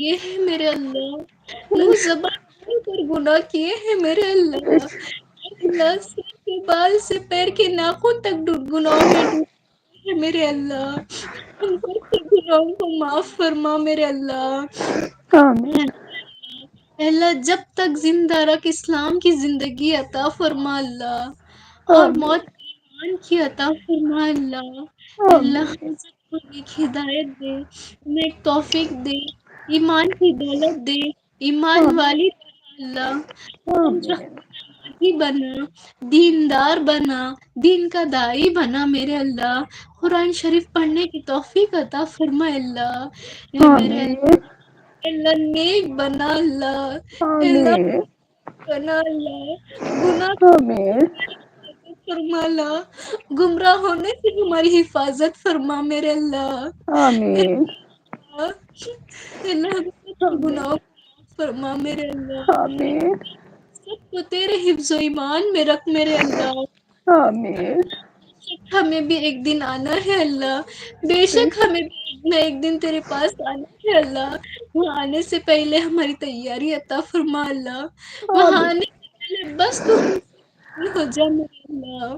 کیے ہیں میرے اللہ، منہ زبان پر گناہ کیے ہیں میرے اللہ، اللہ سر کے بال سے پیر کے ناخن تک گناہوں میں ڈوبے ہیں میرے اللہ، ہم سب کے گناہوں کو معاف فرما میرے اللہ۔ آمین اے اللہ جب تک زندہ رکھ اسلام کی زندگی عطا فرما اللہ، اور آمین موت ایمان کی عطا فرما اللہ۔ اے اللہ آمین ہم سب کو نیک ہدایت دے، نیک توفیق دے، ایمان کی دولت دے، ایمان آمین والی بنا اللہ، ہم جو آمین نمازی بنا، دیندار بنا، دین کا دائی بنا میرے اللہ، قرآن شریف پڑھنے کی توفیق عطا فرما اللہ، اے میرے اللہ، آمین اللہ نیک بنا اللہ، اللہ آمین بنا اللہ، گناہ آمین فرما اللہ، گمراہ ہونے سے ہماری حفاظت فرما میرے اللہ، آمین اللہ ہم سب کے آمین گناہوں کو معاف فرما میرے اللہ، آمین سب کو تیرے حفظ و ایمان میں رکھ میرے اللہ، آمین ہمیں بھی ایک دن آنا ہے اللہ، بے شک ہمیں بھی ایک دن تیرے پاس آنا ہے اللہ، وہاں آنے سے پہلے ہماری تیاری عطا فرما اللہ، وہاں آمین آنے سے پہلے بس تو ہم سے راضی ہو جا میرے اللہ،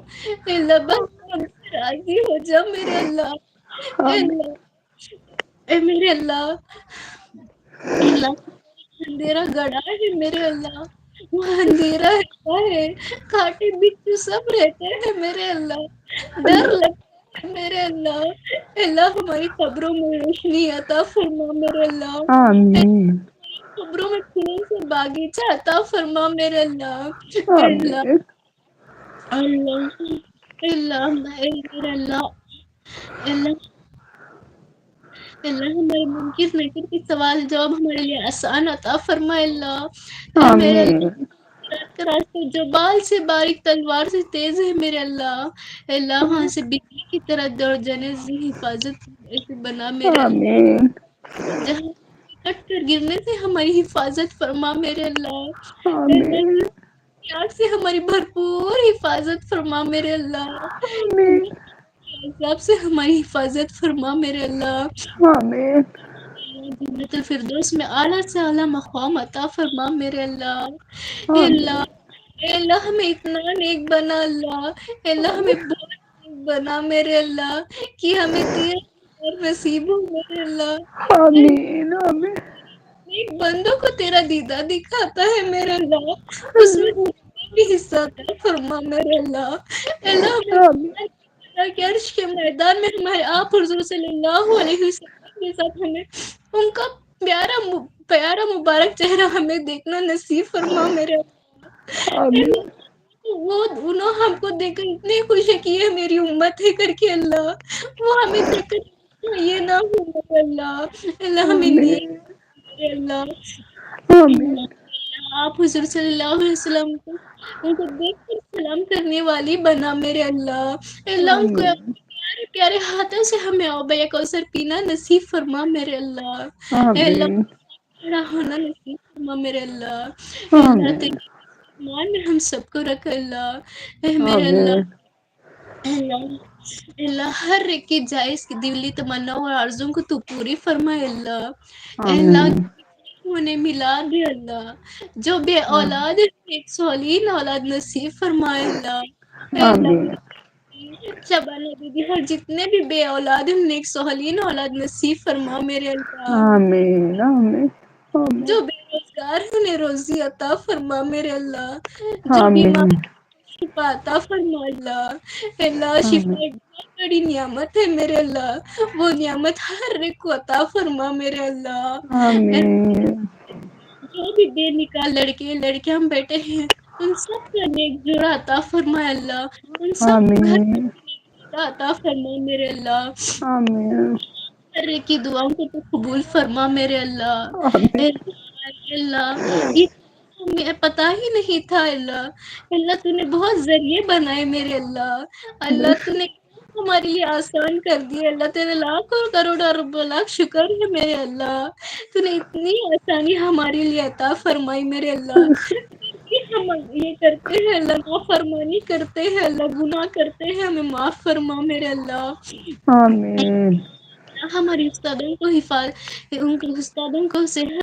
اے اللہ بس تو ہم سے راضی ہو جا میرے اللہ، اے آمین اللہ، اے میرے اللہ، اے اللہ اندھیرا گڑا ہے میرے اللہ، وہ اندھیرا ہے، کانٹے بچھو سب رہتے ہیں میرے اللہ، ڈر اللہ لگتا ہے میرے اللہ، اے اللہ ہماری قبروں میں روشنی عطا فرما میرے اللہ، اے آمین قبروں میں پھولوں سے باغیچہ عطا فرما میرے اللہ، اے اللہ، آمین اللہ، اے اللہ، اے میرے اللہ، اے اللہ، اللہ ہمارے منکر نکر کے سوال جواب ہمارے لیے آسان عطا فرما اللہ، اے میرے اللہ، آمین رات کا راستہ جو بال سے باریک تلوار سے تیز ہے میرے اللہ، اے اللہ وہاں سے بجلی کی طرح دوڑ جانے سے حفاظت ایسے بنا میرے اللہ، آمین جہاں کٹ کر گرنے سے ہماری حفاظت فرما میرے اللہ، اے اللہ آمین آگ سے ہماری بھرپور حفاظت فرما میرے اللہ، آمین عذاب سے ہماری حفاظت فرما میرے اللہ، آمین جنت الفردوس میں اعلیٰ سے اعلیٰ مقام عطا فرما میرے اللہ، اے اللہ، آمین اے اللہ ہمیں اتنا نیک بنا اللہ، اے اللہ ہمیں بہت نیک بنا میرے اللہ، کہ ہمیں تیرا دیدار نصیب ہو میرے اللہ، اے آمین آمین نیک بندوں کو تیرا دیدار دکھاتا ہے میرے اللہ، اس میں بھی حصہ عطا فرما میرے اللہ، اے اللہ آمین ہمیں کہ عرش کے میدان میں ہمارے آپ حضور صلی اللہ علیہ وسلم کے ساتھ ہمیں ان کا پیارا پیارا مبارک چہرہ ہمیں دیکھنا نصیب فرما میرے اللہ، آمین وہ انہوں ہم کو دیکھ کر اتنے خوش ہے کہ یہ میری امت ہے کر کے اللہ، وہ ہمیں دیکھ کر یہ نہ ہو اللہ، اللہ ہمیں نیک آمین اللہ، آمین آپ حضور صلی اللہ علیہ وسلم کو ان کو دیکھ کر سلام کرنے والی بنا میرے اللہ، اللہ ان کو آمین پیارے پیارے ہاتھوں سے ہمیں آب کوثر پینا نصیب فرما میرے اللہ، اے اللہ آمین کھڑا ہونا نصیب فرما میرے اللہ، اے اللہ آمین تیرے ایمان میں ہم سب کو رکھ اللہ، اے میرے اللہ، آمین اے اللہ، اے اللہ ہر ایک کی جائز کی دلی تمنا اور آرزوں کو تو پوری فرمائے اللہ، اے اللہ آمین انہیں ملا دے اللہ، جو بے اولاد ہے ایک سالین اولاد نصیب فرمائے اللہ، اے اللہ آمین شبانہ بی بی ہر جتنے بھی بے اولاد ہیں نیک سہالین اولاد نصیب فرما میرے اللہ، آمین آمین جو بے روزگار ہے انہیں روزی عطا فرما میرے اللہ، جو بیمار آمین شفا عطا فرما اللہ، اے اللہ آمین شفا بہت بڑی نعمت ہے میرے اللہ، وہ نعمت ہر ایک کو عطا فرما میرے اللہ، آمین جو بھی بے نکاح لڑکے لڑکیاں ہم بیٹھے ہیں ان سب کا نیک جوڑا عطا فرمائے اللہ، ان سب کے گھر آمین عطا فرما میرے اللہ، آمین ہر ایک کی دعاؤں کو تو قبول فرما میرے اللہ، آمین اے اللہ یہ ہمیں پتا ہی نہیں تھا اللہ، اللہ تو نے بہت ذریعے بنائے میرے اللہ، اللہ تو نے ہمارے لیے آسان کر دیے اللہ، تیرے لاکھ اور کروڑ ارب لاکھ شکر ہے میرے اللہ، تو نے اتنی آسانی ہمارے لیے عطا فرمائی میرے اللہ، ہم یہ کرتے ہیں اللہ نافرمانی کرتے ہیں اللہ، گناہ کرتے ہیں ہمیں معاف فرما میرے اللہ، آمین ہمارے استادوں کو ان کے استادوں کو صحت